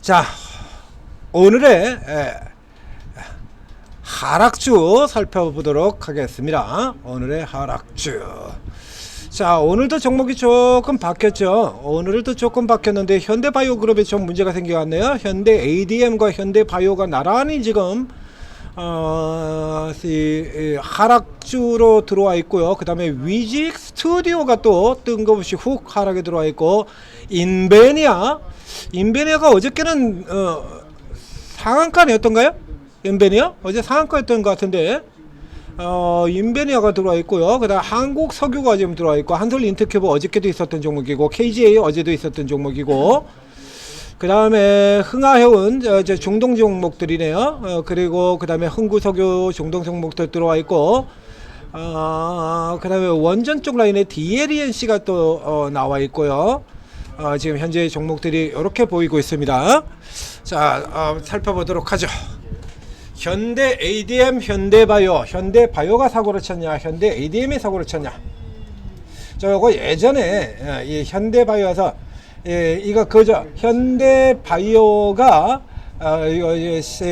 자, 오늘의 하락주 살펴보도록 하겠습니다. 오늘의 하락주. 자, 오늘도 종목이 조금 바뀌었죠. 오늘도 조금 바뀌었는데 현대바이오그룹에 좀 문제가 생겨갔네요. 현대 ADM과 현대바이오가 나란히 지금 하락주로 들어와 있고요. 그 다음에 위직 스튜디오가 또 뜬금없이 훅 하락에 들어와 있고, 인베니아가 어저께는 상한가였던가요? 인베니아? 어제 상한가였던 것 같은데, 인베니아가 들어와 있고요. 그 다음 한국석유가 지금 들어와 있고, 한솔인터큐브 어저께도 있었던 종목이고, KGA 어제도 있었던 종목이고, 그 다음에 흥하해운 중동 종목들이네요. 그리고 그 다음에 흥구석유 중동 종목들 들어와 있고, 그 다음에 원전 쪽 라인에 DLENC가 또 나와 있고요. 지금 현재 종목들이 이렇게 보이고 있습니다. 자, 살펴보도록 하죠. 현대 ADM, 현대바이오, 현대바이오가 사고를 쳤냐, 현대 ADM이 사고를 쳤냐. 저 요거 예전에 이 현대바이오에서 이거 그죠. 현대바이오가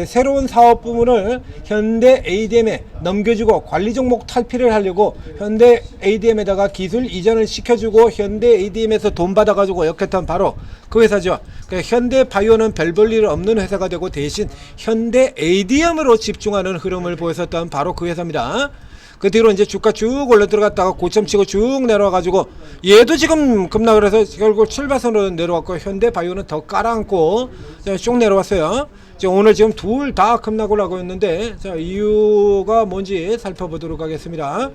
새로운 사업 부문을 현대 ADM에 넘겨주고 관리 종목 탈피를 하려고 현대 ADM에다가 기술 이전을 시켜주고 현대 ADM에서 돈 받아가지고 역했던 바로 그 회사죠. 현대바이오는 별 볼 일 없는 회사가 되고 대신 현대 ADM으로 집중하는 흐름을 보였었던 바로 그 회사입니다. 그 뒤로 이제 주가 쭉 올라 들어갔다가 고점 치고 쭉 내려와가지고 얘도 지금 급락을 해서 결국 출발선으로 내려왔고, 현대바이오는 더 깔아앉고 쭉 내려왔어요. 오늘 지금 둘 다 급락을 하고 있는데, 자, 이유가 뭔지 살펴보도록 하겠습니다.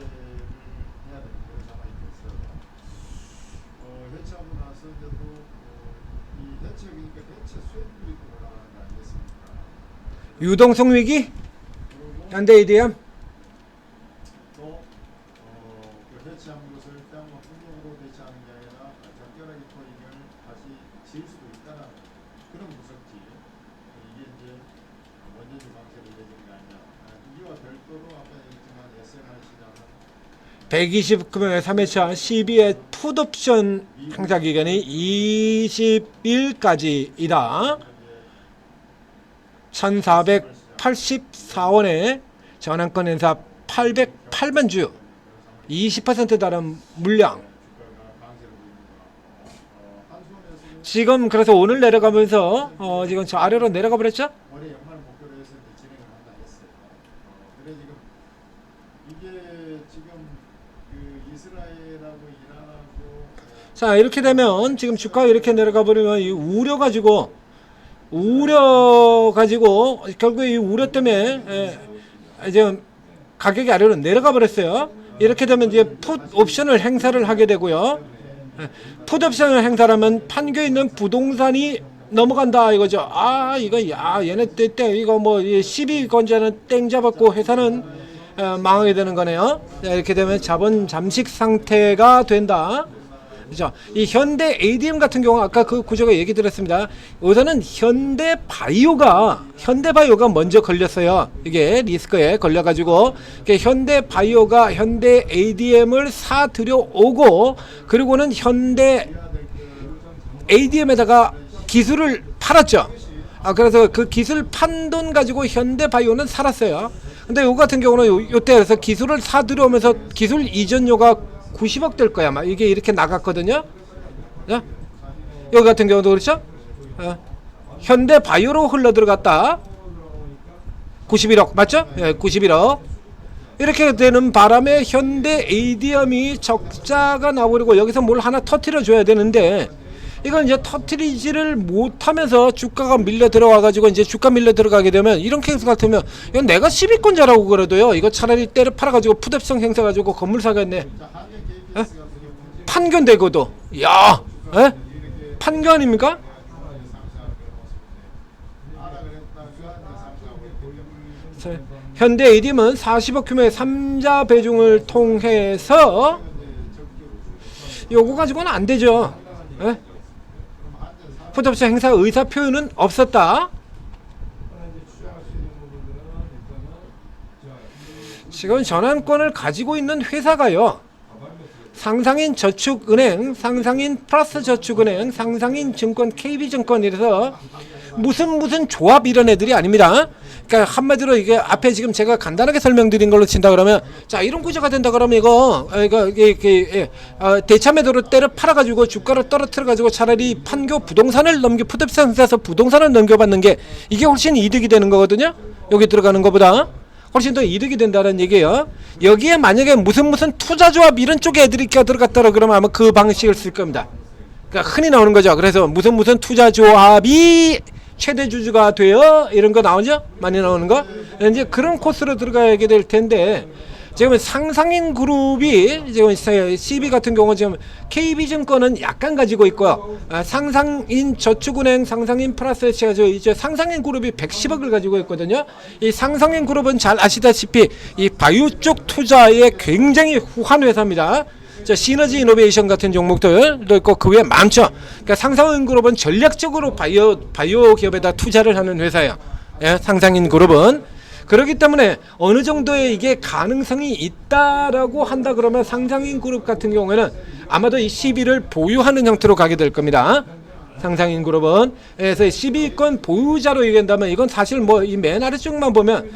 유동성 위기? 현대 ADM? 대체한 것을 일단 폭력으로 대체하는 게 아니라 적절하게 토익을 다시 지을 수도 있다는 그런 분석지. 이게 이제 원전주 강세로 이어지는 게 아니냐. 이와 별도로 아까 얘기했지만 SNR 시장은 129명의 3회차 12의 풋옵션 행사 기간이 20일까지이다. 1484원에 전환권 행사 808만 주, 20% 달한 물량. 지금 그래서 오늘 내려가면서 지금 저 아래로 내려가 버렸죠? 올해 연말 목표로 해서 진행을 한다 했어요. 그래 지금 이게 지금 그 이스라엘하고 이란하고 자, 이렇게 되면 지금 주가가 이렇게 내려가 버리면 이 우려 가지고 결국 이 우려 때문에 이제 가격이 아래로 내려가 버렸어요. 이렇게 되면 이제 풋 옵션을 행사를 하게 되고요. 풋 옵션을 행사하면 판겨 있는 부동산이 넘어간다 이거죠. 얘네 때 이거 뭐 시비 건자는 땡 잡았고 회사는 망하게 되는 거네요. 이렇게 되면 자본 잠식 상태가 된다. 그죠? 이 현대 ADM 같은 경우 아까 그 구조가 얘기 드렸습니다. 우선은 현대바이오가 먼저 걸렸어요. 이게 리스크에 걸려가지고 현대바이오가 현대 ADM을 사들여 오고, 그리고는 현대 ADM에다가 기술을 팔았죠. 그래서 그 기술 판 돈 가지고 현대바이오는 살았어요. 근데 요 같은 경우는 요때에서 기술을 사들여 오면서 기술 이전료가 90억 될 거야. 막 이게 이렇게 나갔거든요. 여기 같은 경우도 그렇죠. 현대바이오로 흘러 들어갔다. 91억 맞죠? 91억. 이렇게 되는 바람에 현대 ADM이 적자가 나버리고 여기서 뭘 하나 터트려 줘야 되는데, 이건 이제 터트리지를 못하면서 주가가 밀려 들어와 가지고 이제 주가 밀려 들어가게 되면 이런 케이스 같으면 이건 내가 시비권자라고 그래도요, 이거 차라리 때려 팔아 가지고 풋옵션 행사 가지고 건물 사겠네. 판견되고도 판견 아닙니까? 현대 ADM은 40억 규모의 3자 배중을 통해서 요거 가지고는 안 되죠. 풋옵션 행사 의사 표현은 없었다. 지금 전환권을 가지고 있는 회사가요, 상상인 저축은행, 상상인 플러스 저축은행, 상상인 증권, KB증권 이래서 무슨 조합 이런 애들이 아닙니다. 그러니까 한마디로 이게 앞에 지금 제가 간단하게 설명드린 걸로 친다 그러면 자 이런 구조가 된다 그러면 이거 대참매도로 때려 팔아가지고 주가를 떨어뜨려가지고 차라리 판교 부동산을 푸드상에서 부동산을 넘겨받는 게 이게 훨씬 이득이 되는 거거든요. 여기 들어가는 것보다 훨씬 더 이득이 된다는 얘기예요. 여기에 만약에 무슨 투자조합 이런 쪽에 애들이 껴들어갔다 그러면 아마 그 방식을 쓸 겁니다. 그러니까 흔히 나오는 거죠. 그래서 무슨 투자조합이 최대 주주가 돼요 이런 거 나오죠. 많이 나오는 거 이제 그런 코스로 들어가게 될 텐데 지금 상상인 그룹이 지금 CB 같은 경우 지금 KB증권은 약간 가지고 있고요. 상상인 저축은행, 상상인 플러스 이제 상상인 그룹이 110억을 가지고 있거든요. 이 상상인 그룹은 잘 아시다시피 이 바이오 쪽 투자에 굉장히 후한 회사입니다. 시너지 이노베이션 같은 종목들도 있고 그 외에 많죠. 그러니까 상상인 그룹은 전략적으로 바이오 기업에다 투자를 하는 회사예요. 예, 상상인 그룹은 그렇기 때문에 어느 정도의 이게 가능성이 있다라고 한다 그러면 상상인 그룹 같은 경우에는 아마도 이 CB를 보유하는 형태로 가게 될 겁니다. 상상인 그룹은 그래서 12권 보유자로 얘기한다면 이건 사실 뭐 이 맨 아래쪽만 보면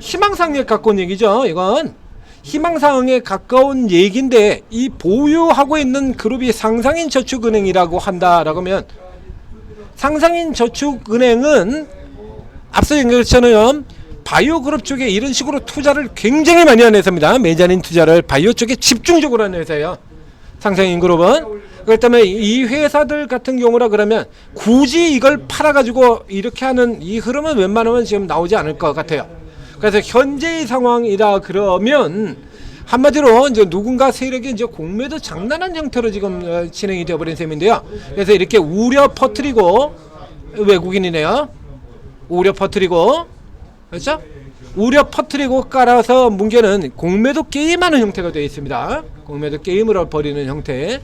희망사항에 가까운 얘기죠. 이건 희망사항에 가까운 얘기인데 이 보유하고 있는 그룹이 상상인저축은행이라고 한다라고 하면 상상인저축은행은 앞서 얘기한 것처럼 바이오 그룹 쪽에 이런 식으로 투자를 굉장히 많이 하는 회사입니다. 메자닌 투자를 바이오 쪽에 집중적으로 하는 회사예요. 상상인 그룹은. 그렇기 때문에 이 회사들 같은 경우라 그러면 굳이 이걸 팔아가지고 이렇게 하는 이 흐름은 웬만하면 지금 나오지 않을 것 같아요. 그래서 현재의 상황이라 그러면 한마디로 이제 누군가 세력이 이제 공매도 장난한 형태로 지금 진행이 되어버린 셈인데요. 그래서 이렇게 우려 퍼뜨리고 외국인이네요. 우려 퍼뜨리고 그렇죠? 우려 퍼뜨리고 깔아서 문제는 공매도 게임하는 형태가 되어 있습니다. 공매도 게임을 벌이는 형태.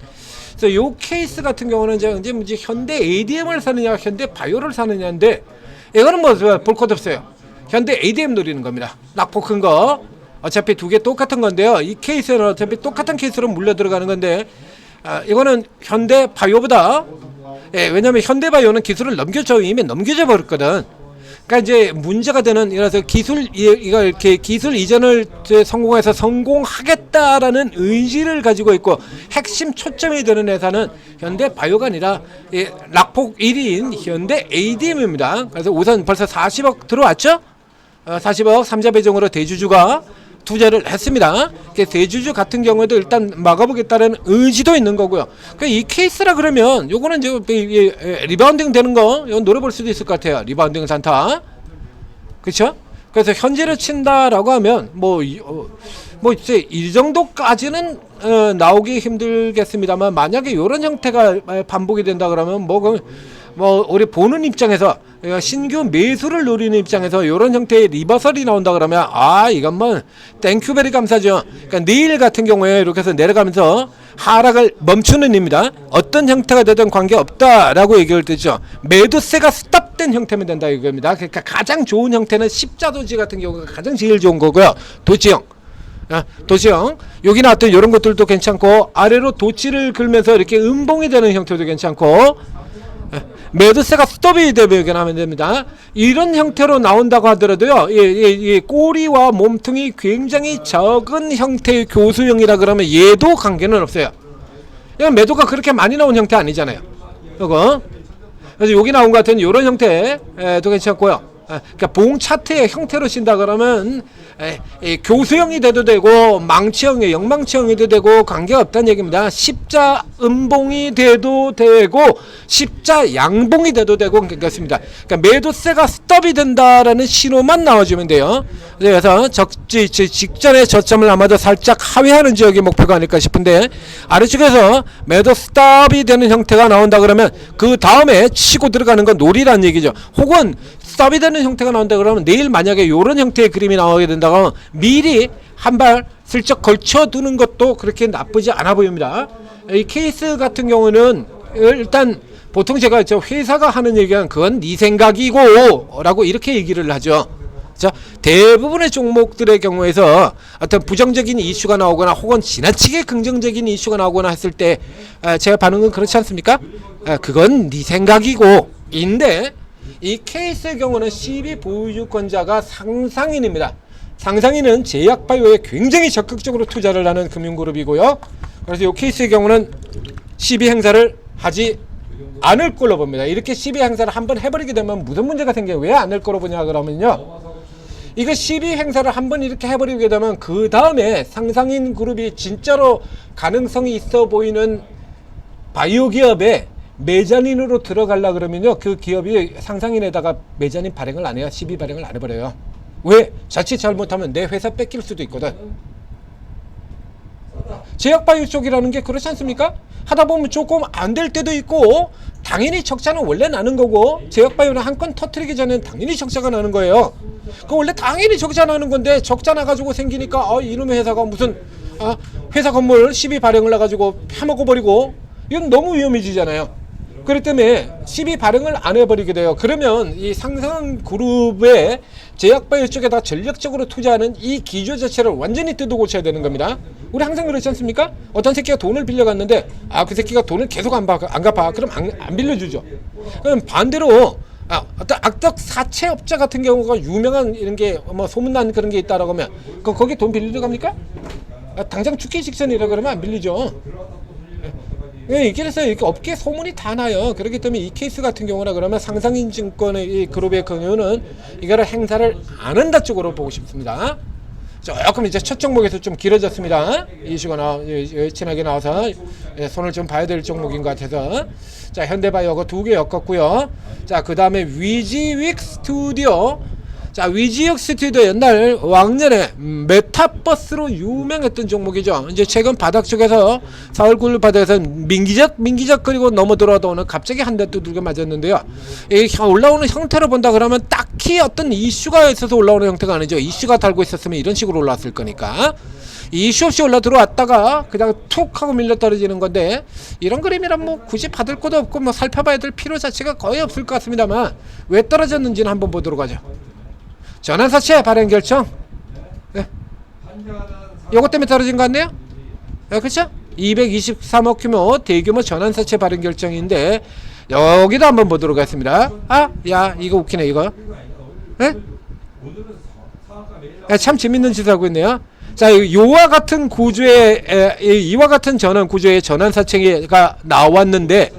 그래서 이 케이스 같은 경우는 이제 현대 ADM을 사느냐, 현대 바이오를 사느냐인데 이거는 뭐 볼 것 없어요. 현대 ADM 노리는 겁니다. 낙폭 큰 거. 어차피 두 개 똑같은 건데요. 이 케이스는 어차피 똑같은 케이스로 물려 들어가는 건데 이거는 현대 바이오보다 왜냐하면 현대 바이오는 기술을 이미 넘겨져 버렸거든. 그러니까 이제 문제가 되는 이라서 이거 이렇게 기술 이전을 성공해서 성공하겠다라는 의지를 가지고 있고 핵심 초점이 되는 회사는 현대 바이오가 아니라 낙폭 1위인 현대 ADM입니다. 그래서 우선 벌써 40억 들어왔죠? 40억 3자 배정으로 대주주가 투자를 했습니다. 대주주 같은 경우에도 일단 막아보겠다는 의지도 있는 거고요. 그러니까 이 케이스라 그러면 요거는 이제 리바운딩 되는 거 이건 노려볼 수도 있을 것 같아요. 리바운딩 산타. 그렇죠? 그래서 현재를 친다라고 하면 뭐 이제 이 정도까지는 나오기 힘들겠습니다만 만약에 이런 형태가 반복이 된다 그러면 뭐 우리 보는 입장에서 신규 매수를 노리는 입장에서 이런 형태의 리버설이 나온다 그러면 이건 뭐 땡큐베리 감사죠. 그러니까 내일 같은 경우에 이렇게 해서 내려가면서 하락을 멈추는 입니다. 어떤 형태가 되든 관계없다라고 얘기를 듣죠. 매도세가 스탑된 형태면 된다 이겁니다. 그러니까 가장 좋은 형태는 십자도지 같은 경우가 가장 제일 좋은 거고요. 도치형. 도치형 여기 나왔던 이런 것들도 괜찮고 아래로 도치를 긁면서 이렇게 음봉이 되는 형태도 괜찮고 매도세가 스톱이 되면 하면 됩니다. 이런 형태로 나온다고 하더라도요. 이 꼬리와 몸통이 굉장히 적은 형태의 교수형이라 그러면 얘도 관계는 없어요. 이건 매도가 그렇게 많이 나온 형태 아니잖아요. 이거. 그래서 여기 나온 것 같은 이런 형태도 괜찮고요. 그러니까 봉 차트의 형태로 친다 그러면 교수형이 돼도 되고 망치형이 영망치형이 돼도 관계없다는 얘기입니다. 십자 음봉이 돼도 되고 십자 양봉이 돼도 되고 그렇습니다. 그러니까 매도세가 스톱이 된다라는 신호만 나와주면 돼요. 그래서 직전에 저점을 아마도 살짝 하회하는 지역이 목표가 아닐까 싶은데 아래쪽에서 매도 스톱이 되는 형태가 나온다 그러면 그 다음에 치고 들어가는 건 놀이라는 얘기죠. 혹은 스톱이 되는 형태가 나온다 그러면 내일 만약에 이런 형태의 그림이 나오게 된다고 하면 미리 한 발 슬쩍 걸쳐두는 것도 그렇게 나쁘지 않아 보입니다. 이 케이스 같은 경우는 일단 보통 제가 회사가 하는 얘기는 그건 네 생각이고 라고 이렇게 얘기를 하죠. 자, 대부분의 종목들의 경우에서 어떤 부정적인 이슈가 나오거나 혹은 지나치게 긍정적인 이슈가 나오거나 했을 때 제가 반응은 그렇지 않습니까? 그건 네 생각이고 인데 이 케이스의 경우는 12 보유권자가 상상인입니다. 상상인은 제약바이오에 굉장히 적극적으로 투자를 하는 금융그룹이고요. 그래서 이 케이스의 경우는 12 행사를 하지 않을 걸로 봅니다. 이렇게 12 행사를 한번 해버리게 되면 무슨 문제가 생겨요? 왜 안 할 거로 보냐 그러면요, 이거 12 행사를 한번 이렇게 해버리게 되면 그 다음에 상상인 그룹이 진짜로 가능성이 있어 보이는 바이오 기업에 매자닌으로 들어가려 그러면요, 그 기업이 상상인에다가 매자닌 발행을 안 해요. 12 발행을 안 해버려요. 왜? 자칫 잘못하면 내 회사 뺏길 수도 있거든. 제약바이오 쪽이라는 게 그렇지 않습니까? 하다 보면 조금 안 될 때도 있고, 당연히 적자는 원래 나는 거고, 제약바이오는 한 건 터트리기 전엔 당연히 적자가 나는 거예요. 그 원래 당연히 적자 나는 건데, 적자 나가지고 생기니까 이놈의 회사가 무슨 회사 건물 12 발행을 나가지고 파먹어버리고, 이건 너무 위험해지잖아요. 그렇기 때문에 12 발행을 안 해버리게 돼요. 그러면 이 상상그룹의 제약바이오 쪽에다 전략적으로 투자하는 이 기조 자체를 완전히 뜯어 고쳐야 되는 겁니다. 우리 항상 그렇지 않습니까? 어떤 새끼가 돈을 빌려갔는데 그 새끼가 돈을 계속 안 갚아. 그럼 안 빌려주죠. 그럼 반대로 어떤 악덕 사채업자 같은 경우가 유명한 이런 게 뭐 소문난 그런 게 있다라고 하면 거기 돈 빌리러 갑니까? 당장 죽기 직전이라 그러면 안 빌리죠. 그래서 이렇게 업계 소문이 다 나요. 그렇기 때문에 이 케이스 같은 경우나 그러면 상상인 증권의 이 그룹의 경우는 이거를 행사를 안 한다 쪽으로 보고 싶습니다. 조금 이제 첫 종목에서 좀 길어졌습니다. 이슈가 친하게 나와서 손을 좀 봐야 될 종목인 것 같아서. 자, 현대바이오가 2개 엮었고요. 자, 그 다음에 위지윅 스튜디오. 자, 위지윅 스튜디오 옛날 왕년에 메타버스로 유명했던 종목이죠. 이제 최근 바닥 쪽에서 4월 9일 바닥에서 민기적 그리고 넘어 들어오는 갑자기 한 대 두들겨 맞았는데요. 이 올라오는 형태로 본다 그러면 딱히 어떤 이슈가 있어서 올라오는 형태가 아니죠. 이슈가 달고 있었으면 이런 식으로 올라왔을 거니까. 이슈 없이 올라 들어왔다가 그냥 툭 하고 밀려 떨어지는 건데, 이런 그림이란 뭐 굳이 받을 것도 없고 뭐 살펴봐야 될 필요 자체가 거의 없을 것 같습니다만, 왜 떨어졌는지는 한번 보도록 하죠. 전환사채 발행 결정. 네. 요것 때문에 떨어진 것 같네요. 네, 그렇죠? 223억 규모 대규모 전환사채 발행 결정인데, 여기도 한번 보도록 하겠습니다. 야, 이거 웃기네 이거. 네? 참 재밌는 짓을 하고 있네요. 자, 이와 같은 구조의 이와 같은 전환 구조의 전환사채가 나왔는데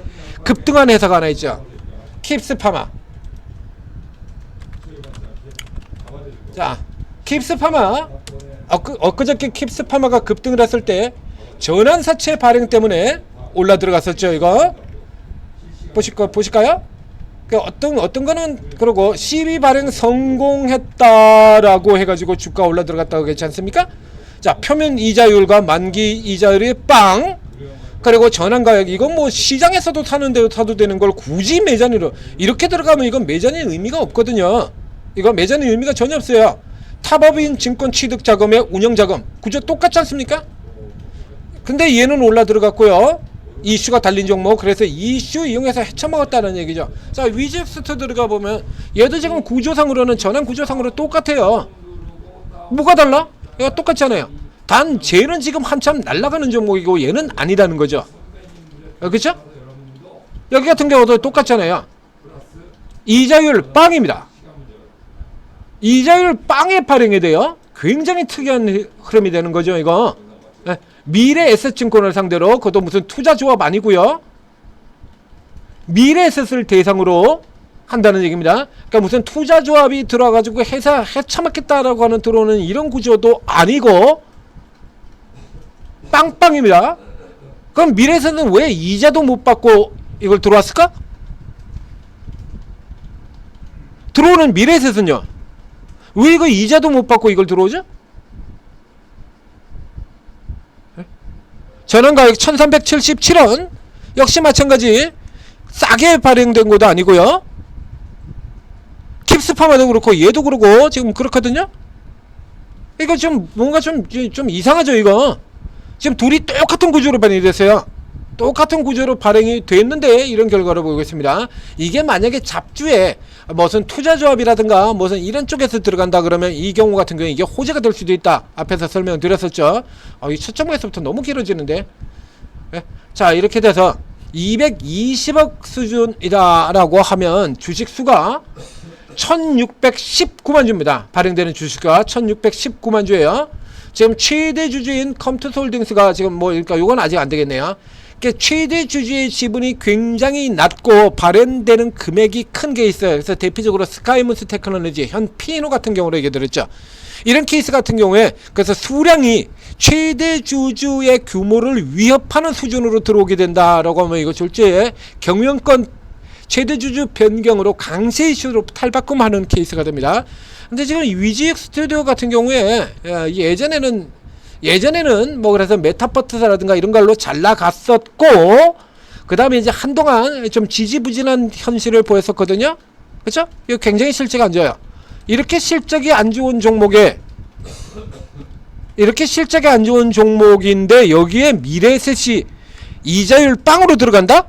급등한 회사가 하나 있죠. 킵스파마. 자, 킵스파마 엊그저께 킵스파마가 급등을 했을 때 전환사채 발행 때문에 올라 들어갔었죠. 이거 보실까요? 어떤 거는 그러고 12 발행 성공했다라고 해가지고 주가 올라 들어갔다고 그랬지 않습니까? 자, 표면 이자율과 만기 이자율이 빵. 그리고 전환가액, 이건 뭐 시장에서도 사는 대로 사도 되는 걸 굳이 매자니로 이렇게 들어가면 이건 매자니 의미가 없거든요. 이거 매자는 의미가 전혀 없어요. 탑업인 증권 취득 자금의 운영 자금 구조 똑같지 않습니까? 근데 얘는 올라 들어갔고요. 이슈가 달린 종목, 그래서 이슈 이용해서 헤쳐먹었다는 얘기죠. 자, 위즈스트 들어가 보면 얘도 지금 구조상으로는 전환 구조상으로 똑같아요. 뭐가 달라? 얘가 똑같잖아요. 단 쟤는 지금 한참 날아가는 종목이고 얘는 아니다는 거죠. 그렇죠? 여기 같은 경우도 똑같잖아요. 이자율 빵입니다. 이자율 빵에 발행이 돼요. 굉장히 특이한 흐름이 되는 거죠, 이거. 네. 미래 에셋증권을 상대로, 그것도 무슨 투자조합 아니고요. 미래 에셋을 대상으로 한다는 얘기입니다. 그러니까 무슨 투자조합이 들어와가지고 회사 해쳐먹겠다라고 하는 들어오는 이런 구조도 아니고 빵빵입니다. 그럼 미래 에셋은 왜 이자도 못 받고 이걸 들어왔을까? 들어오는 미래 에셋은요, 왜 이거 이자도 못 받고 이걸 들어오죠? 전환가액 1377원 역시 마찬가지 싸게 발행된 것도 아니고요. 킵스파마도 그렇고 얘도 그러고 지금 그렇거든요. 이거 좀 뭔가 좀 이상하죠. 이거 지금 둘이 똑같은 구조로 발행이 됐어요. 똑같은 구조로 발행이 됐는데 이런 결과를 보고 있습니다. 이게 만약에 잡주에 무슨 투자조합이라든가 무슨 이런 쪽에서 들어간다 그러면 이 경우 같은 경우에 이게 호재가 될 수도 있다. 앞에서 설명드렸었죠. 이 첫 종목에서부터 너무 길어지는데. 네? 자, 이렇게 돼서 220억 수준이다라고 하면 주식 수가 1619만 주입니다. 발행되는 주식수가 1619만 주예요. 지금 최대 주주인 컴투스홀딩스가 지금 뭐 그러니까 요건 아직 안 되겠네요. 그러니까 최대 주주의 지분이 굉장히 낮고 발행되는 금액이 큰 게 있어요. 그래서 대표적으로 스카이문스 테크놀로지, 현 피노 같은 경우로 얘기 들었죠. 이런 케이스 같은 경우에 그래서 수량이 최대 주주의 규모를 위협하는 수준으로 들어오게 된다라고 하면 이거 졸지에 경영권 최대 주주 변경으로 강세 이슈로 탈바꿈하는 케이스가 됩니다. 근데 지금 위지익 스튜디오 같은 경우에 예전에는 뭐 그래서 메타버스라든가 이런 걸로 잘 나갔었고 그 다음에 이제 한동안 좀 지지부진한 현실을 보였었거든요. 그렇죠? 이거 굉장히 실적이 안 좋아요. 이렇게 실적이 안 좋은 종목인데 여기에 미래에셋이 이자율 빵으로 들어간다?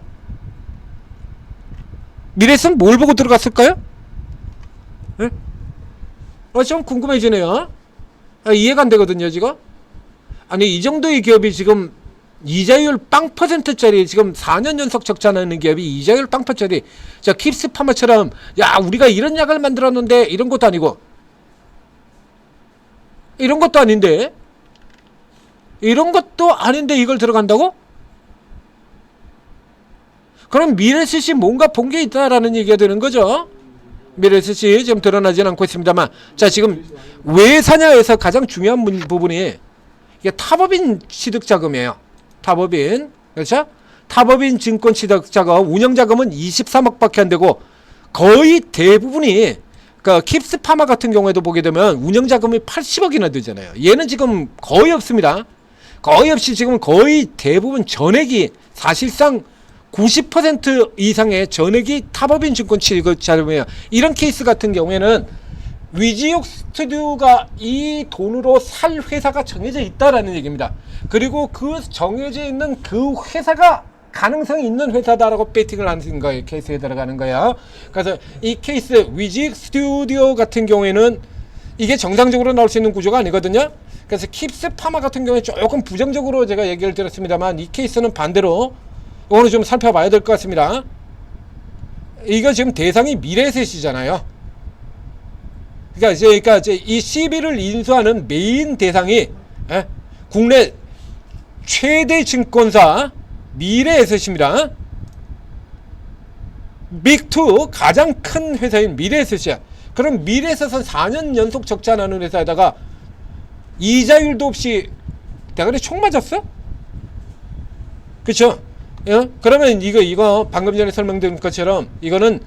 미래에셋은 뭘 보고 들어갔을까요? 네? 좀 궁금해지네요. 이해가 안 되거든요 지금. 아니 이 정도의 기업이 지금 이자율 빵 퍼센트짜리 지금 4년 연속 적자 나는 기업이 이자율 빵 퍼센트짜리 자 킵스파마처럼 야 우리가 이런 약을 만들었는데 이런 것도 아니고 이런 것도 아닌데 이걸 들어간다고? 그럼 미래셋이 뭔가 본 게 있다라는 얘기가 되는 거죠. 미래셋이 지금 드러나진 않고 있습니다만 자 지금 왜 사냐에서 가장 중요한 부분이 이게 타법인 취득자금이에요. 타법인 그렇죠? 타법인 증권 취득자금 운영자금은 23억밖에 안 되고 거의 대부분이 그 킵스파마 같은 경우에도 보게 되면 운영자금이 80억이나 되잖아요. 얘는 지금 거의 없습니다. 거의 없이 지금 거의 대부분 전액이 사실상 90% 이상의 전액이 타법인 증권 취득자금이에요. 이런 케이스 같은 경우에는 위지옥 스튜디오가 이 돈으로 살 회사가 정해져 있다라는 얘기입니다. 그리고 그 정해져 있는 그 회사가 가능성이 있는 회사다라고 배팅을 하는 거예요. 케이스에 들어가는 거예요. 그래서 이 케이스 위지옥 스튜디오 같은 경우에는 이게 정상적으로 나올 수 있는 구조가 아니거든요. 그래서 킵스파마 같은 경우에 조금 부정적으로 제가 얘기를 드렸습니다만 이 케이스는 반대로 오늘 좀 살펴봐야 될 것 같습니다. 이거 지금 대상이 미래에셋이잖아요. 그러니까 이제 이 CB를 인수하는 메인 대상이 국내 최대 증권사 미래에셋입니다. 빅2 가장 큰 회사인 미래에셋이야. 그럼 미래에셋은 4년 연속 적자 나는 회사에다가 이자율도 없이 대가리 총 맞았어? 그쵸? 그러면 이거 방금 전에 설명드린 것처럼 이거는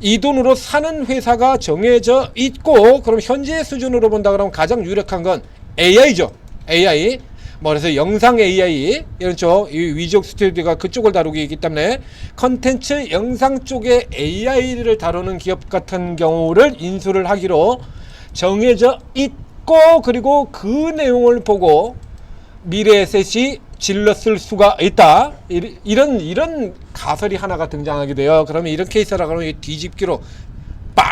이 돈으로 사는 회사가 정해져 있고 그럼 현재 수준으로 본다 그러면 가장 유력한 건 AI죠. AI 뭐 그래서 영상 AI 이런 쪽 이 위지옥 스튜디오가 그쪽을 다루고 있기 때문에 컨텐츠 영상 쪽에 AI를 다루는 기업 같은 경우를 인수를 하기로 정해져 있고 그리고 그 내용을 보고 미래에셋이 질렀을 수가 있다. 이런 가설이 하나가 등장하게 돼요. 그러면 이런 케이스라 그러면 뒤집기로 빵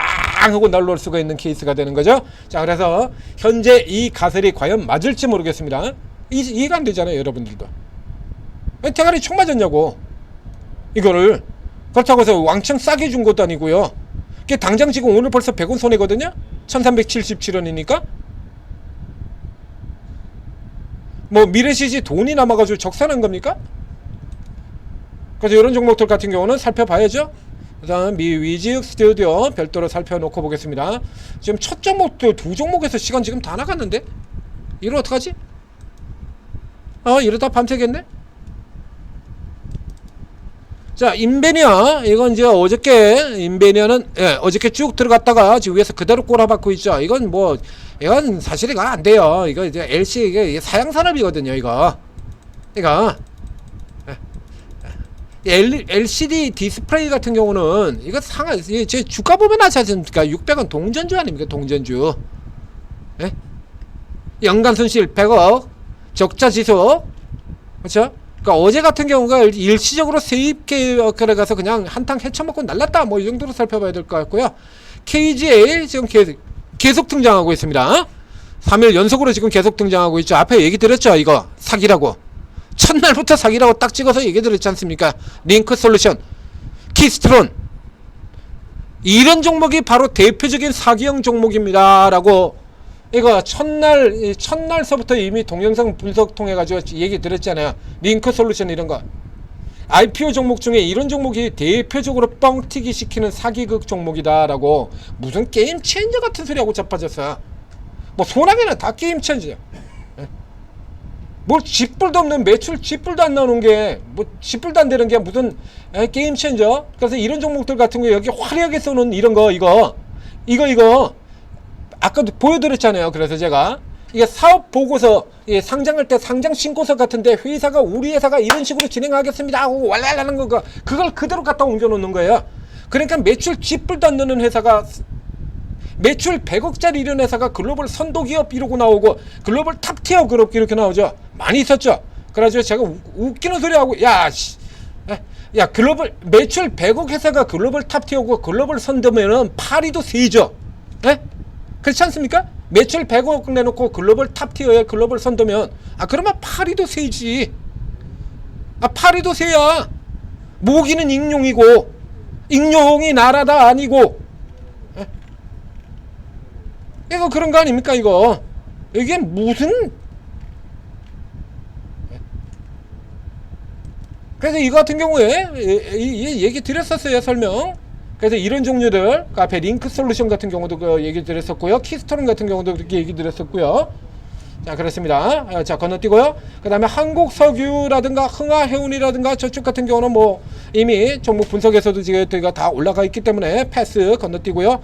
하고 날라올 수가 있는 케이스가 되는 거죠. 자, 그래서 현재 이 가설이 과연 맞을지 모르겠습니다. 이해가 안 되잖아요, 여러분들도. 왜 대가리 총 맞았냐고. 이거를 그렇다고 해서 왕창 싸게 준 것도 아니고요. 그게 당장 지금 오늘 벌써 100원 손해거든요. 1377원이니까. 뭐 미래시지 돈이 남아가지고 적산한 겁니까? 그래서 이런 종목들 같은 경우는 살펴봐야죠. 그다음 위지옥 스튜디오 별도로 살펴놓고 보겠습니다. 지금 첫 종목도 두 종목에서 시간 지금 다 나갔는데 이거 어떡하지? 이러다 밤새겠네. 자, 인베니아 이건 이제 어저께 인베니아는 어저께 쭉 들어갔다가 지금 위에서 그대로 꼬라박고 있죠. 이건 사실 이거 안 돼요. 이거 이제 LC 이게 사양 산업이거든요. 이거 LCD 디스플레이 같은 경우는 이거 제 주가 보면 아시지 않습니까? 600원 동전주 아닙니까? 동전주. 연간 손실 100억 적자 지속 그렇죠? 그러니까 어제 같은 경우가 일시적으로 세입 계획에 가서 그냥 한탕 헤쳐먹고 날랐다 뭐 이 정도로 살펴봐야 될 것 같고요. KGA 지금 계속 등장하고 있습니다. 3일 연속으로 지금 계속 등장하고 있죠. 앞에 얘기 드렸죠. 이거 사기라고. 첫날부터 사기라고 딱 찍어서 얘기 드렸지 않습니까? 링크 솔루션, 키스트론, 이런 종목이 바로 대표적인 사기형 종목입니다 라고 이거 첫날서부터 이미 동영상 분석 통해 가지고 얘기 드렸잖아요. 링크 솔루션 이런 거 IPO 종목 중에 이런 종목이 대표적으로 뻥튀기 시키는 사기극 종목이다 라고 무슨 게임 체인저 같은 소리하고 자빠졌어요. 뭐 소나기는 다 게임 체인저야. 뭘 쥐뿔도 없는 매출 쥐뿔도 안 나오는 게 뭐 쥐뿔도 안 되는 게 무슨 게임 체인저. 그래서 이런 종목들 같은 거 여기 화려하게 써놓은 이런 거 이거 아까도 보여드렸잖아요. 그래서 제가 이게 사업 보고서 상장할 때 상장 신고서 같은데 회사가 우리 회사가 이런 식으로 진행하겠습니다 하고 왈랄하는 거 그걸 그대로 갖다 옮겨 놓는 거예요. 그러니까 매출 쥐뿔도 안 넣는 회사가 매출 100억짜리 이런 회사가 글로벌 선도기업 이러고 나오고 글로벌 탑티어 그룹 이렇게 나오죠. 많이 있었죠. 그래가지고 제가 웃기는 소리 하고 야 글로벌 매출 100억 회사가 글로벌 탑티어고 글로벌 선도면은 파리도 세죠. 예? 그렇지 않습니까? 매출 100억 내놓고 글로벌 탑티어에 글로벌 선도면 그러면 파리도 세지. 파리도 세야. 모기는 익룡이고 익룡이 나라다 아니고. 이거 그런 거 아닙니까 이거. 이게 무슨. 그래서 이거 같은 경우에 얘기 드렸었어요. 설명. 그래서 이런 종류들 그 앞에 링크 솔루션 같은 경우도 그 얘기 드렸었고요. 키스토론 같은 경우도 그렇게 얘기 드렸었고요. 자 그렇습니다. 자 건너뛰고요. 그 다음에 한국석유라든가 흥하해운이라든가 저쪽 같은 경우는 뭐 이미 종목 분석에서도 지금 저희가 다 올라가 있기 때문에 패스 건너뛰고요.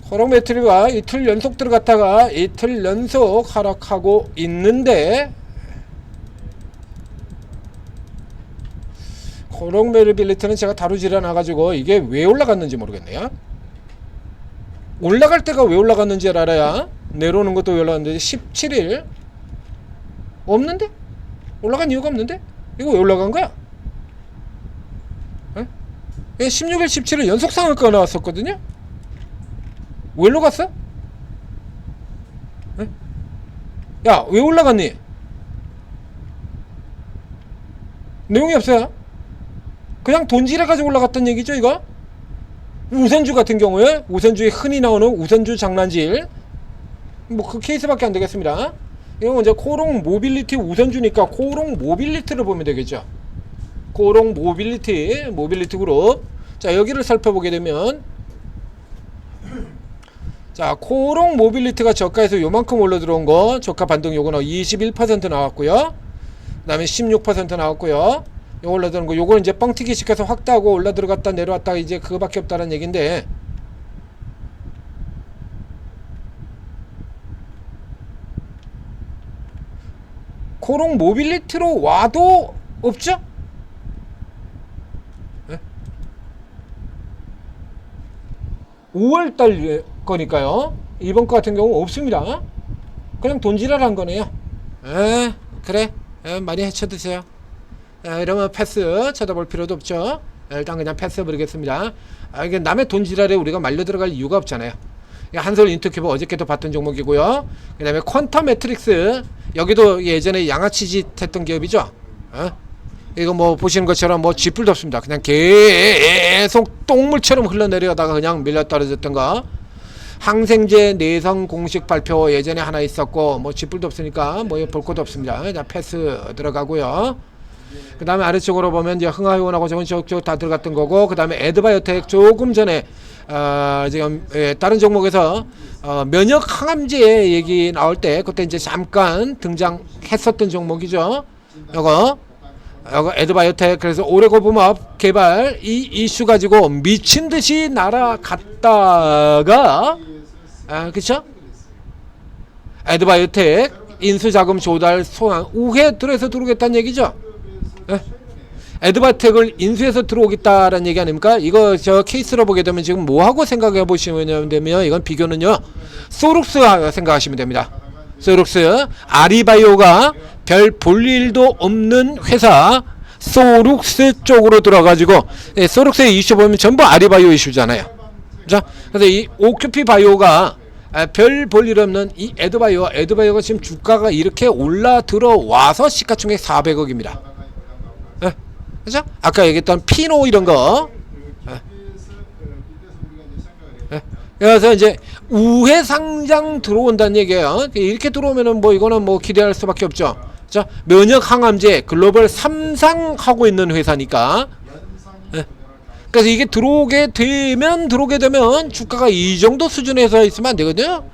코롱메트리가 이틀 연속 들어갔다가 이틀 연속 하락하고 있는데 코롱메르빌리티는 제가 다루질 않아가지고 이게 왜 올라갔는지 모르겠네요. 올라갈 때가 왜 올라갔는지 알아야 내려오는 것도 왜 올라갔는데 17일 없는데? 올라간 이유가 없는데? 이거 왜 올라간 거야? 16일 17일 연속 상한가 나왔었거든요. 왜 올라갔어? 야 왜 올라갔니? 내용이 없어요. 그냥 돈질해가지고 올라갔던 얘기죠 이거. 우선주 같은 경우에 우선주에 흔히 나오는 우선주 장난질 뭐 그 케이스밖에 안 되겠습니다. 이거 먼저 코롱 모빌리티 우선주니까 코롱 모빌리티를 보면 되겠죠. 코롱 모빌리티 그룹. 자 여기를 살펴보게 되면 자 코롱 모빌리티가 저가에서 요만큼 올라 들어온 거 저가 반등 요거는 21% 나왔고요. 그 다음에 16% 나왔고요. 요 올라 들어온 거 요거는 이제 뻥튀기 시켜서 확다하고 올라 들어갔다 내려왔다 이제 그거밖에 없다는 얘기인데 코롱 모빌리티로 와도 없죠? 네? 5월달 거니까요. 이번 거 같은 경우 없습니다. 그냥 돈지랄한 거네요. 그래 많이 해쳐드세요. 이러면 패스 쳐다볼 필요도 없죠. 일단 그냥 패스 해버리겠습니다. 이게 남의 돈지랄에 우리가 말려 들어갈 이유가 없잖아요. 한솔 인터큐브 어저께도 봤던 종목이고요. 그 다음에 퀀텀 매트릭스 여기도 예전에 양아치짓 했던 기업이죠. 이거 뭐 보시는 것처럼 뭐 쥐뿔도 없습니다. 그냥 계속 똥물처럼 흘러내려다가 그냥 밀려 떨어졌던 거. 항생제 내성 공식 발표 예전에 하나 있었고 뭐 쥐뿔도 없으니까 뭐 볼 것도 없습니다. 그냥 패스 들어가고요. 그 다음에 아래쪽으로 보면 이제 흥하해운하고 저쪽 다 들어갔던 거고, 그 다음에 에드바이오텍 조금 전에 지금 다른 종목에서 면역 항암제 얘기 나올 때 그때 이제 잠깐 등장했었던 종목이죠. 요거 에드바이오텍. 그래서 오레고분업 개발 이 이슈 가지고 미친 듯이 날아갔다가 그쵸? 에드바이오텍 인수자금 조달 소환 우회 들어서 들어오겠다는 얘기죠. 에드바이오텍을 인수해서 들어오겠다라는 얘기 아닙니까? 이거 저 케이스로 보게 되면 지금 뭐하고 생각해 보시면 되면 이건 비교는요 소룩스 생각하시면 됩니다. 소룩스 아리바이오가 별 볼 일도 없는 회사 소룩스 쪽으로 들어가지고 소룩스의 이슈 보면 전부 아리바이오 이슈잖아요. 자, 그래서 이 오큐피 바이오가 별 볼 일 없는 이 에드바이오가 지금 주가가 이렇게 올라 들어와서 시가총액 400억입니다. 그죠? 아까 얘기했던 피노 이런 거. 그래서 이제 우회 상장 들어온다는 얘기예요. 이렇게 들어오면은 뭐 이거는 뭐 기대할 수밖에 없죠. 자, 면역 항암제 글로벌 3상 하고 있는 회사니까. 그래서 이게 들어오게 되면 주가가 이 정도 수준에서 있으면 안 되거든요.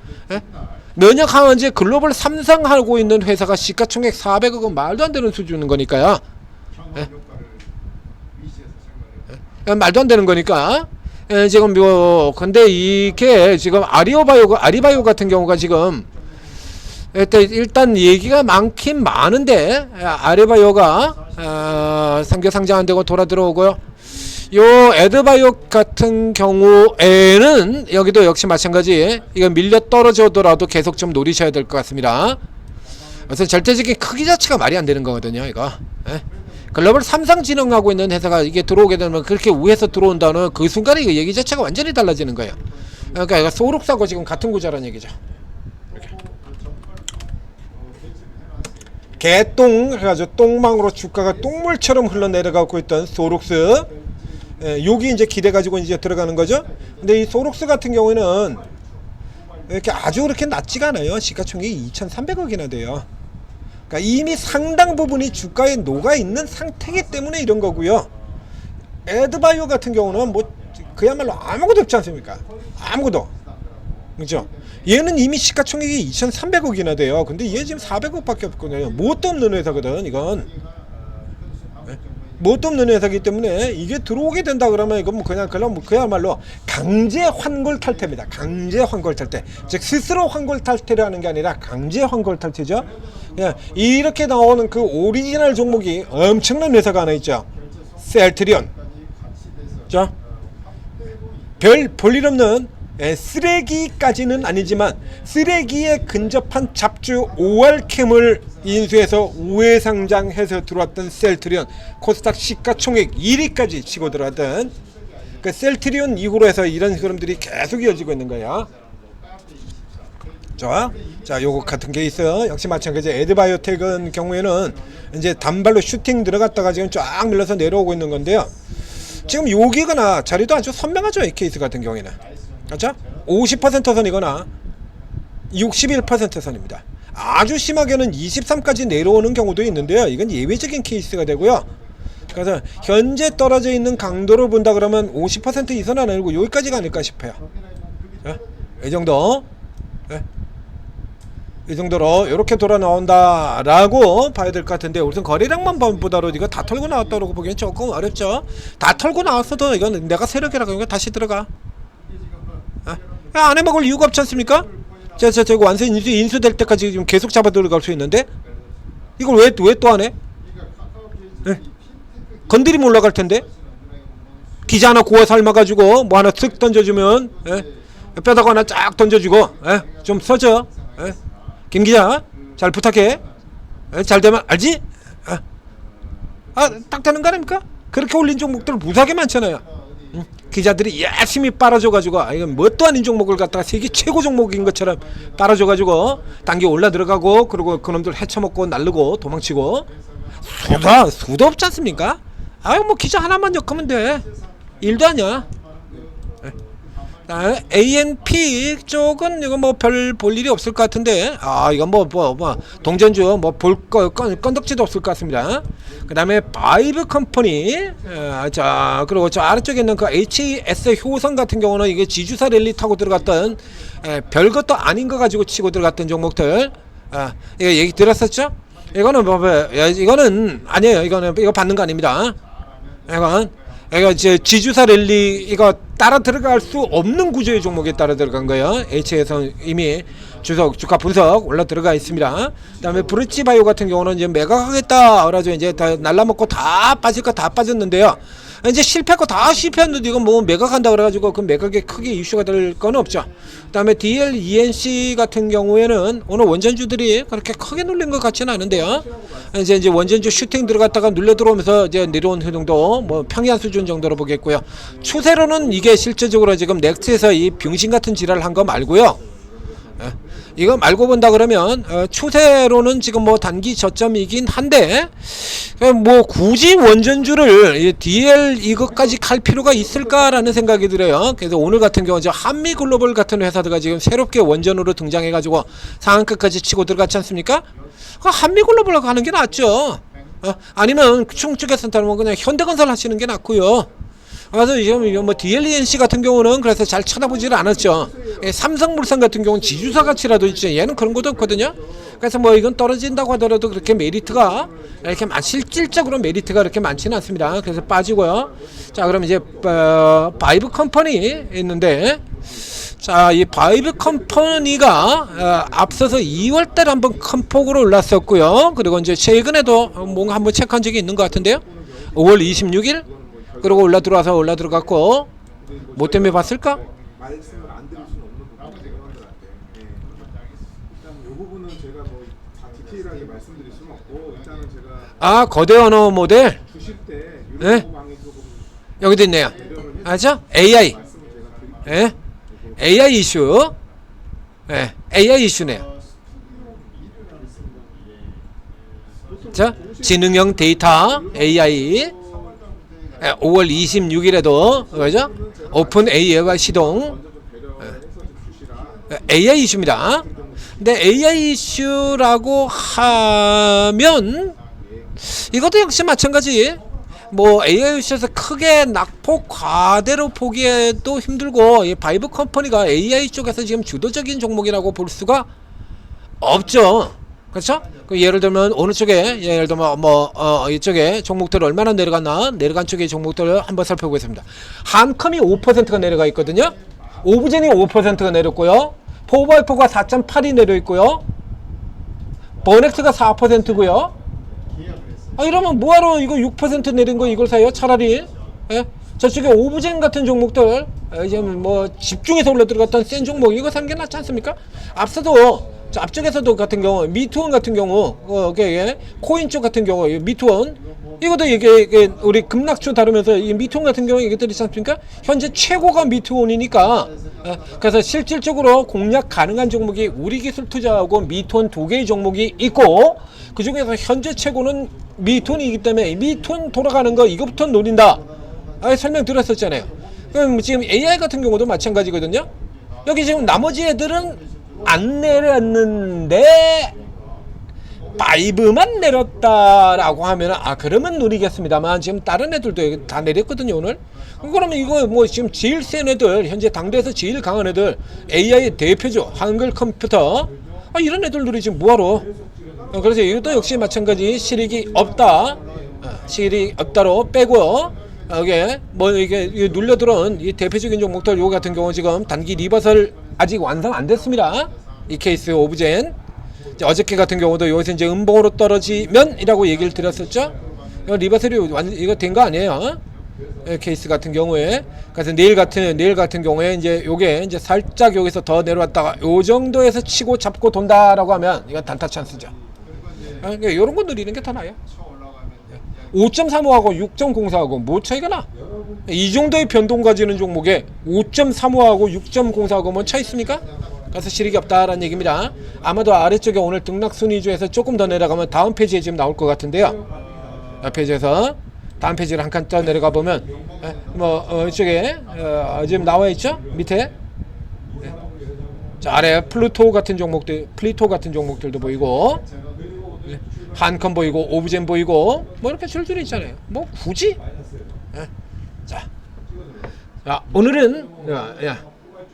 면역 항암제 글로벌 3상 하고 있는 회사가 시가총액 400억은 말도 안 되는 수준인 거니까요. 말도 안 되는 거니까. 지금 근데 이게 지금 아리바이오 같은 경우가 지금 일단 얘기가 많긴 많은데 아리바이오가 상교 상장 안 되고 돌아 들어오고요. 요 에드바이오 같은 경우에는 여기도 역시 마찬가지 이건 밀려 떨어져더라도 계속 좀 노리셔야 될 것 같습니다. 그래서 절대적인 크기 자체가 말이 안 되는 거거든요, 이거. 글로벌 3상 진행하고 있는 회사가 이게 들어오게 되면 그렇게 우에서 들어온다는 그 순간에 이거 얘기 자체가 완전히 달라지는 거예요. 그러니까 이거 소록사고 지금 같은 구조라는 얘기죠. 개똥 해가지고 똥망으로 주가가 똥물처럼 흘러내려가고 있던 소록스. 여기 이제 기대 가지고 이제 들어가는 거죠. 근데 이 소록스 같은 경우에는 이렇게 아주 그렇게 낮지가 않아요. 시가총액이 2,300억이나 돼요. 그러니까 이미 상당 부분이 주가에 녹아 있는 상태이기 때문에 이런 거고요. 에드바이오 같은 경우는 뭐 그야말로 아무것도 없지 않습니까? 아무것도. 그죠? 얘는 이미 시가총액이 2,300억이나 돼요. 근데 얘 지금 400억밖에 없거든요. 뭣도 없는 회사거든, 이건. 뭣도 없는 회사이기 때문에 이게 들어오게 된다 그러면 이건 뭐 그야말로 강제 환골 탈퇴입니다. 강제 환골 탈퇴. 즉 스스로 환골 탈퇴를 하는 게 아니라 강제 환골 탈퇴죠. 예, 이렇게 나오는 그 오리지널 종목이 엄청난 회사가 하나 있죠. 셀트리온. 자, 별 볼일 없는 쓰레기까지는 아니지만 쓰레기에 근접한 잡주 OR캠을 인수해서 우회상장해서 들어왔던 셀트리온, 코스닥 시가총액 1위까지 치고 들어왔던 그 셀트리온 이후로 해서 이런 흐름들이 계속 이어지고 있는 거야. 자, 요거 같은 케이스 역시 마찬가지. 에드바이오텍은 경우에는 이제 단발로 슈팅 들어갔다가 지금 쫙 밀려서 내려오고 있는 건데요. 지금 여기거나 자리도 아주 선명하죠, 이 케이스 같은 경우에는. 그렇죠? 50% 선이거나 61% 선입니다. 아주 심하게는 23까지 내려오는 경우도 있는데요. 이건 예외적인 케이스가 되고요. 그래서 현재 떨어져 있는 강도를 본다 그러면 50% 이선은 아니고 여기까지가 아닐까 싶어요. 이 정도. 이 정도로 이렇게 돌아 나온다라고 봐야 될 것 같은데, 우선 거래량만 보다로 이거 다 털고 나왔다고 보기엔 조금 어렵죠. 다 털고 나왔어도 이건 내가 세력이라 그러니까 다시 들어가. 안 해먹을 이유가 없지 않습니까? 저거 완전 인수될 때까지 지금 계속 잡아 들어갈 수 있는데 이걸 왜 또 안 해? 건드리면 올라갈 텐데. 기자 하나 구워 삶아가지고 뭐 하나 쓱 던져주면 뼈다가 하나 쫙 던져주고 좀 써줘. 김 기자 잘 부탁해. 잘 되면 알지? 딱 되는 거 아닙니까? 그렇게 올린 종목들 무지하게 많잖아요. 기자들이 열심히 빨아줘가지고 이건 뭣도 아닌 종목을 갖다가 세계 최고 종목인 것처럼 빨아줘가지고 단기 올라 들어가고, 그리고 그놈들 헤쳐먹고 날르고 도망치고 수도 없지 않습니까? 뭐 기자 하나만 엮으면 돼. 일도 아니야. ANP 쪽은 이거 뭐 별 볼 일이 없을 것 같은데, 이건 뭐 동전주 뭐 볼 건덕지도 없을 것 같습니다. 그 다음에 바이브 컴퍼니, 자, 그리고 저 아래쪽에 있는 그 HES 효성 같은 경우는 이게 지주사 랠리 타고 들어갔던 별것도 아닌 거 가지고 치고 들어갔던 종목들, 이거 얘기 들었었죠? 이거는 이거는 아니에요. 이거 받는 거 아닙니다. 이거 이제 지주사 랠리 이거 따라 들어갈 수 없는 구조의 종목에 따라 들어간 거예요. H에서 이미 주가 분석 올라 들어가 있습니다. 그다음에 브릿지바이오 같은 경우는 이제 매각하겠다 그래가지고 이제 다 날라먹고 다 빠질 거 다 빠졌는데요. 이제 실패하고 다 실패했는데 이건 뭐 매각한다 그래가지고 그 매각에 크게 이슈가 될 건 없죠. 그다음에 DLENC 같은 경우에는 오늘 원전주들이 그렇게 크게 눌린 것 같지는 않은데요. 이제 원전주 슈팅 들어갔다가 눌려 들어오면서 이제 내려온 흐름도 뭐 평이한 수준 정도로 보겠고요. 추세로는 이게 실질적으로 지금 넥스트에서 이 병신 같은 지랄을 한 거 말고요. 이거 말고 본다 그러면 추세로는 지금 뭐 단기 저점이긴 한데 뭐 굳이 원전주를 DL 이것까지 갈 필요가 있을까라는 생각이 들어요. 그래서 오늘 같은 경우 한미 글로벌 같은 회사들가 지금 새롭게 원전으로 등장해가지고 상한가까지 치고 들어갔지 않습니까? 한미 글로벌로 가는 게 낫죠. 아니면 충축에서 따르면 그냥 현대건설 하시는 게 낫고요. 그래서 지금 뭐 DLNC 같은 경우는 그래서 잘 쳐다보지를 않았죠. 삼성물산 같은 경우는 지주사 가치라도 있죠. 얘는 그런 것도 없거든요. 그래서 뭐 이건 떨어진다고 하더라도 그렇게 메리트가 이렇게 실질적으로 메리트가 그렇게 많지는 않습니다. 그래서 빠지고요. 자, 그럼 이제 바이브 컴퍼니 있는데, 자, 이 바이브 컴퍼니가 앞서서 2월달에 한번 큰 폭으로 올랐었고요. 그리고 이제 최근에도 뭔가 한번 체크한 적이 있는 것 같은데요. 5월 26일 그리고 올라 들어갔고 뭐 때문에 봤을까? 말씀을 안 드릴 수는 없는 부분이에요. 일단 이 부분은 제가 뭐 다 디테일하게 말씀드릴 수는 없고 일단은 제가 거대 언어 모델 주실 때 네? 유료 방에 조금 여기도 있네요. 배려를 알죠? AI 말씀을 제가 드릴게요. AI 이슈 AI 이슈네요. 자, 지능형 데이터 AI 5월 26일에도 그죠? 오픈 AI가 시동 AI 이슈입니다. 근데 AI 이슈라고 하면 이것도 역시 마찬가지. 뭐 AI 이슈에서 크게 낙폭 과대로 보기에도 힘들고 이 바이브 컴퍼니가 AI 쪽에서 지금 주도적인 종목이라고 볼 수가 없죠. 그렇죠? 예를 들면 어느 쪽에 예를 들면 이쪽에 종목들 얼마나 내려갔나 내려간 쪽의 종목들을 한번 살펴보겠습니다. 한컴이 5%가 내려가 있거든요. 오브젠이 5%가 내렸고요. 포바이포가 4.8이 내려 있고요. 버넥스가 4%고요. 이러면 뭐하러 이거 6% 내린 거 이걸 사요? 차라리 저쪽에 오브젠 같은 종목들 이제 뭐 집중해서 올라 들어갔던 센 종목 이거 사는 게 낫지 않습니까? 앞서도 앞쪽에서도 같은 경우 미투원 같은 경우 코인 쪽 같은 경우 미투원 이것도 이게 우리 급락주 다루면서 이 미투원 같은 경우 이것들 있지 않습니까? 현재 최고가 미투원이니까 그래서 실질적으로 공략 가능한 종목이 우리기술 투자하고 미투원 두 개의 종목이 있고 그 중에서 현재 최고는 미투원이기 때문에 미투원 돌아가는 거 이거부터 노린다. 설명드렸었잖아요. 그럼 지금 AI 같은 경우도 마찬가지거든요. 여기 지금 나머지 애들은 안 내렸는데 바이브만 내렸다라고 하면 그러면 노리겠습니다만 지금 다른 애들도 다 내렸거든요 오늘. 그러면 이거 뭐 지금 제일 센 애들 현재 당대에서 제일 강한 애들 AI 대표죠 한글 컴퓨터 이런 애들들이 지금 뭐하러 그래서 이것도 역시 마찬가지 실익이 없다. 실익이 없다로 빼고요. 이게 뭐 이게 눌려 들어온 이 대표적인 종목들 요 같은 경우 지금 단기 리버설 아직 완성 안 됐습니다. 이 케이스 오브젠 어저께 같은 경우도 여기서 이제 음봉으로 떨어지면이라고 얘기를 드렸었죠. 리버설이 이거 된 거 아니에요. 케이스 같은 경우에 그래서 내일 같은 경우에 이제 요게 이제 살짝 여기서 더 내려왔다가 요 정도에서 치고 잡고 돈다라고 하면 이거 단타 찬스죠. 그러니까 이런 거 누리는 게 더 나아요. 5.35하고 6.04하고 뭐 차이가 나? 이 정도의 변동 가지는 종목에 5.35하고 6.04하고 뭐 차 있습니까? 그래서 실익이 없다라는 얘기입니다. 아마도 아래쪽에 오늘 등락 순위주에서 조금 더 내려가면 다음 페이지에 지금 나올 것 같은데요. 페이지에서 다음 페이지를 한 칸 더 내려가 보면 이쪽에 지금 나와 있죠? 밑에 자 아래 플루토 같은 종목들도 보이고 한컴 보이고 오브젠 보이고 뭐 이렇게 줄줄이 있잖아요. 뭐 굳이 자 오늘은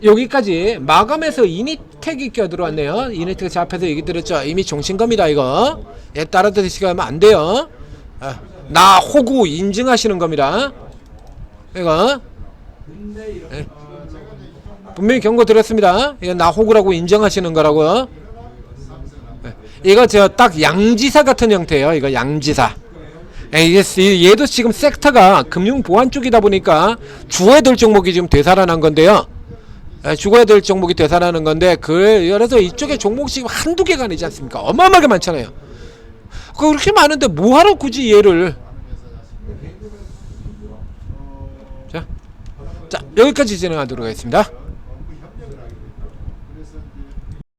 여기까지 마감해서 이니텍이 껴들어왔네요. 이니텍 제 앞에서 얘기 들었죠. 이미 종친 겁니다. 이거 따라 들으시면 안 돼요. 나 호구 인증하시는 겁니다. 이거 분명히 경고 드렸습니다. 이거 나 호구라고 인정하시는 거라고요. 이거 딱 양지사 같은 형태예요. 이거 양지사. 얘도 지금 섹터가 금융보안 쪽이다 보니까 죽어야 될 종목이 지금 되살아난 건데요. 죽어야 될 종목이 되살아나는 건데 그래서 이쪽에 종목이 지금 한두 개가 아니지 않습니까? 어마어마하게 많잖아요. 그렇게 많은데 뭐하러 굳이 얘를 자 여기까지 진행하도록 하겠습니다.